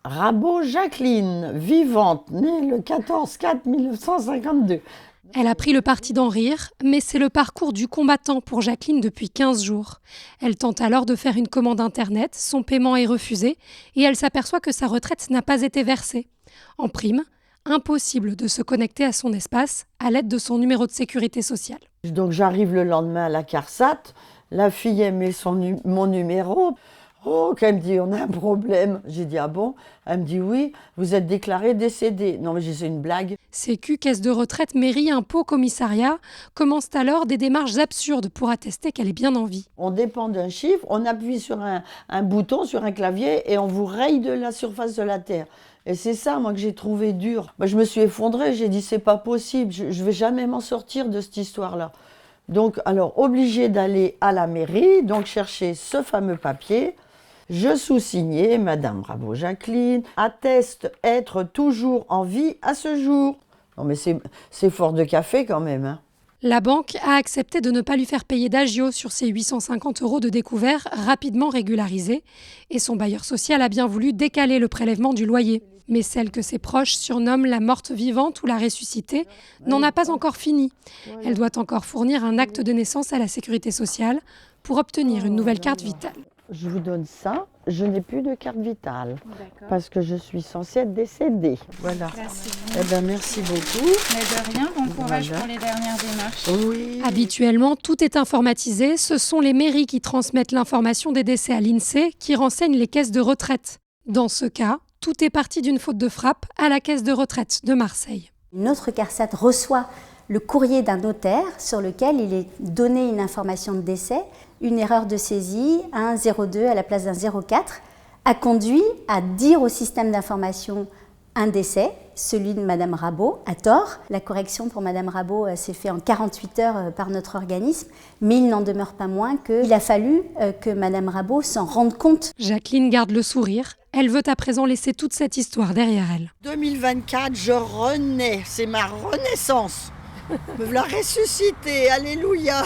Rabot Jacqueline, vivante, née le 14/4/1952. Elle a pris le parti d'en rire, mais c'est le parcours du combattant pour Jacqueline depuis 15 jours. Elle tente alors de faire une commande internet, son paiement est refusé et elle s'aperçoit que sa retraite n'a pas été versée. En prime, impossible de se connecter à son espace à l'aide de son numéro de sécurité sociale. Donc j'arrive le lendemain à la CARSAT, la fille elle met mon numéro. Oh, quand elle me dit on a un problème. J'ai dit ah bon? Elle me dit oui, vous êtes déclaré décédé. Non mais c'est une blague. Sécu, caisse de retraite, mairie, impôts, commissariat commencent alors des démarches absurdes pour attester qu'elle est bien en vie. On dépend d'un chiffre, on appuie sur un bouton, sur un clavier et on vous raye de la surface de la terre. Et c'est ça, moi, que j'ai trouvé dur. Je me suis effondrée, j'ai dit c'est pas possible, je vais jamais m'en sortir de cette histoire-là. Donc, alors, obligée d'aller à la mairie, donc chercher ce fameux papier. Je sous-signais, Madame Rabot Jacqueline atteste être toujours en vie à ce jour. Non mais c'est fort de café quand même. Hein. La banque a accepté de ne pas lui faire payer d'agio sur ses 850 € de découvert rapidement régularisés et son bailleur social a bien voulu décaler le prélèvement du loyer. Mais celle que ses proches surnomment la morte vivante ou la ressuscitée n'en a pas encore fini. Elle doit encore fournir un acte de naissance à la sécurité sociale pour obtenir une nouvelle carte vitale. Je vous donne ça, je n'ai plus de carte vitale parce que je suis censée être décédée. Voilà. Merci beaucoup. Mais de rien, bon courage pour les dernières démarches. Oui. Habituellement, tout est informatisé. Ce sont les mairies qui transmettent l'information des décès à l'INSEE qui renseignent les caisses de retraite. Dans ce cas, tout est parti d'une faute de frappe à la caisse de retraite de Marseille. Notre CARSAT reçoit le courrier d'un notaire sur lequel il est donné une information de décès. Une erreur de saisie, un 02 à la place d'un 04, a conduit à dire au système d'information un décès, celui de Madame Rabot, à tort. La correction pour Madame Rabot s'est faite en 48 heures par notre organisme, mais il n'en demeure pas moins qu'il a fallu que Madame Rabot s'en rende compte. Jacqueline garde le sourire. Elle veut à présent laisser toute cette histoire derrière elle. 2024, je renais, c'est ma renaissance. Me voilà ressuscitée, alléluia.